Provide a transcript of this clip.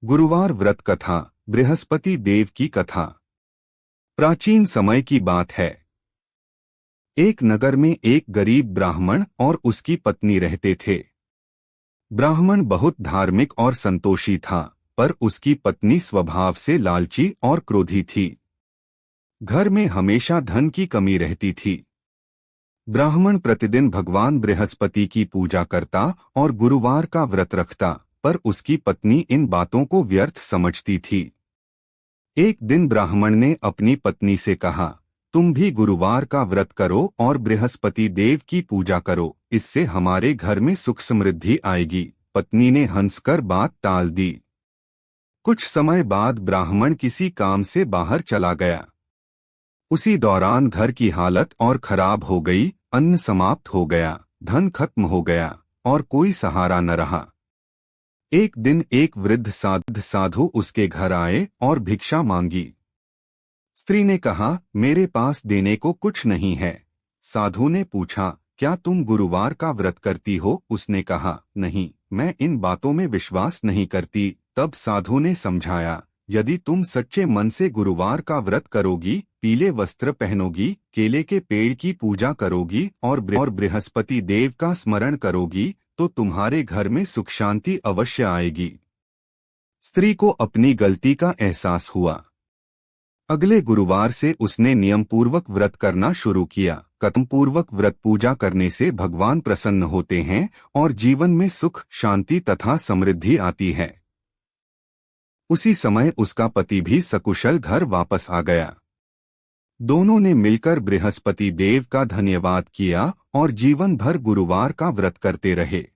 गुरुवार व्रत कथा। बृहस्पति देव की कथा प्राचीन समय की बात है। एक नगर में एक गरीब ब्राह्मण और उसकी पत्नी रहते थे। ब्राह्मण बहुत धार्मिक और संतोषी था, पर उसकी पत्नी स्वभाव से लालची और क्रोधी थी। घर में हमेशा धन की कमी रहती थी। ब्राह्मण प्रतिदिन भगवान बृहस्पति की पूजा करता और गुरुवार का व्रत रखता, पर उसकी पत्नी इन बातों को व्यर्थ समझती थी। एक दिन ब्राह्मण ने अपनी पत्नी से कहा, तुम भी गुरुवार का व्रत करो और बृहस्पति देव की पूजा करो, इससे हमारे घर में सुख समृद्धि आएगी। पत्नी ने हंसकर बात टाल दी। कुछ समय बाद ब्राह्मण किसी काम से बाहर चला गया। उसी दौरान घर की हालत और खराब हो गई। अन्न समाप्त हो गया, धन खत्म हो गया और कोई सहारा न रहा। एक दिन एक वृद्ध साधु उसके घर आए और भिक्षा मांगी। स्त्री ने कहा, मेरे पास देने को कुछ नहीं है। साधु ने पूछा, क्या तुम गुरुवार का व्रत करती हो? उसने कहा, नहीं, मैं इन बातों में विश्वास नहीं करती। तब साधु ने समझाया, यदि तुम सच्चे मन से गुरुवार का व्रत करोगी, पीले वस्त्र पहनोगी, केले के पेड़ की पूजा करोगी और बृहस्पति देव का स्मरण करोगी, तो तुम्हारे घर में सुख शांति अवश्य आएगी। स्त्री को अपनी गलती का एहसास हुआ। अगले गुरुवार से उसने नियम पूर्वक व्रत करना शुरू किया। कर्म पूर्वक व्रत पूजा करने से भगवान प्रसन्न होते हैं और जीवन में सुख, शांति तथा समृद्धि आती है। उसी समय उसका पति भी सकुशल घर वापस आ गया। दोनों ने मिलकर बृहस्पति देव का धन्यवाद किया और जीवन भर गुरुवार का व्रत करते रहे।